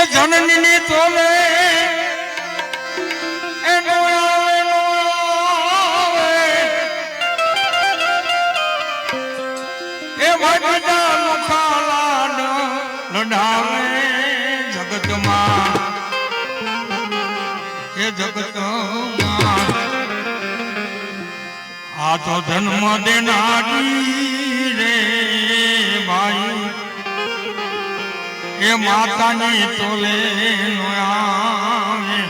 જનની તોલે એનો એ વડના મુખાલા લડાવે જગતમાં એ જગતમાં આ તો જન્મ દેનારી રે ભાઈ એ માતાની તોલે નો આવે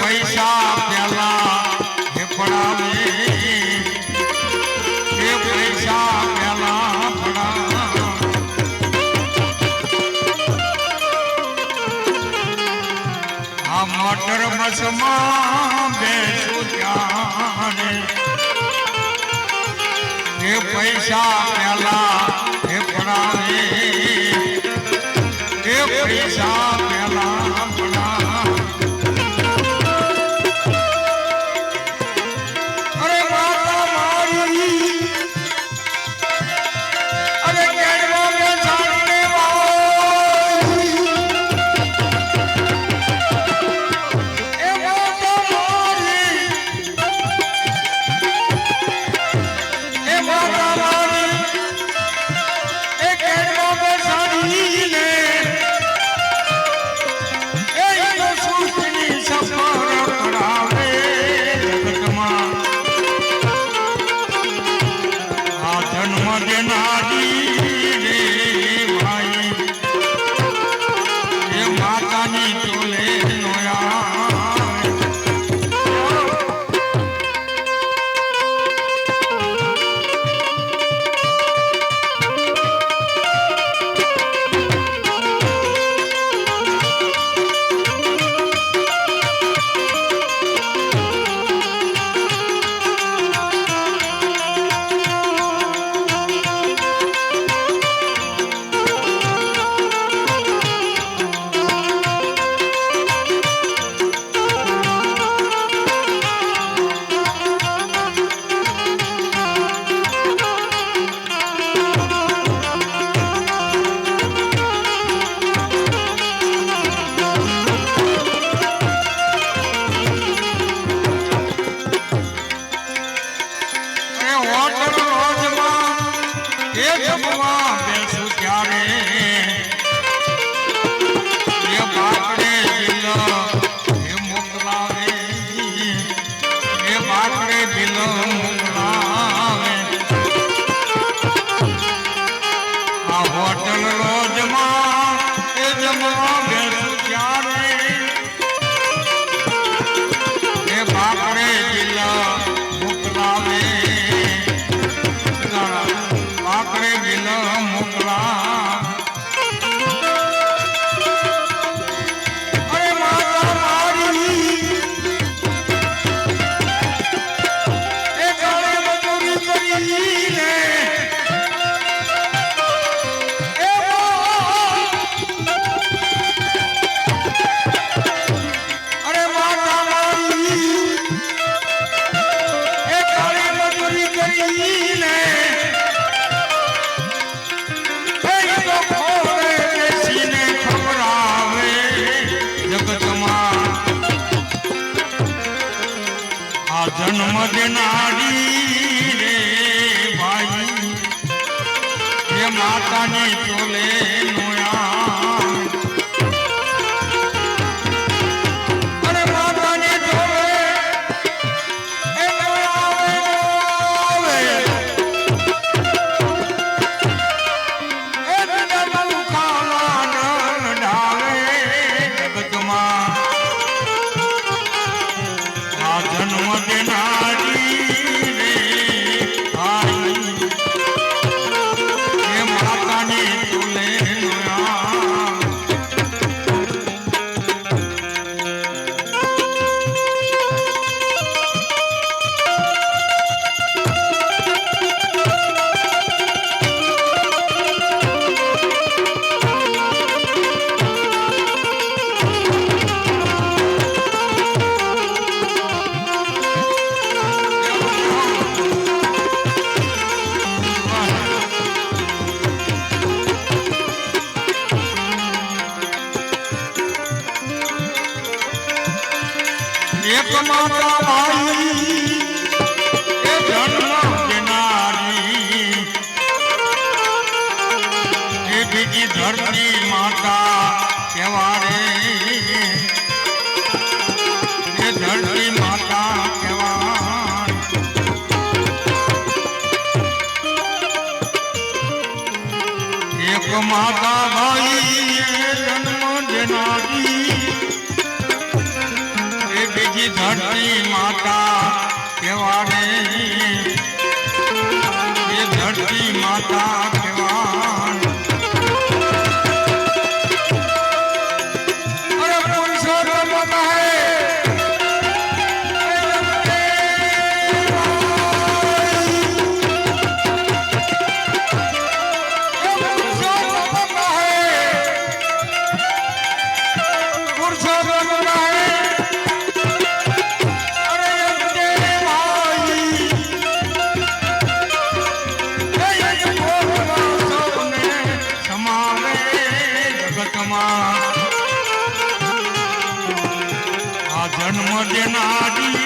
પૈસા પેલા પડાવે એ પૈસા પેલા પડાવે વસમાં બેસું ત્યારે એ પૈસા પેલા એ પડાવે એ પૈસા પેલા પડાવે અરે માતા મારી અરે કેડવા મે સામને બેસું ત્યારે એ બાકડે બિલો એ મોકલાવે એ બાકડે બિલો મોકલાવે આ હોટલ રોજમાં એ જમવા બેસું ત્યારે એ બાકડે બિલો મોકલાવે બાકડે બિલો મોકલા અરે માતા મારી એ કાળે મજૂરી કરીને એ અરે માતા મારી એ કાળે મજૂરી કરીને જન્મ દેનારી રે ભાઈ એ માતાની ચોલે અરે માતાની ચોલે એ નોયાવે એ નવું ખાલા ડાવે જગતમાં આ જન્મ દેનારી રે ભાઈ એ માતાની ચોલે એક માતા મારી એ જન્મ દેનારી એ બીજી ધરતી માતા કહેવારે એ ધરતી માતા કહેવાય એક માતા ભાઈ એ જન્મ દેનારી બીજી ધરતી માતા કહેવાડે એ ધરતી માતા કહેવાડ અરે પુરુષોત્તમ કહે જન્મ દેનારી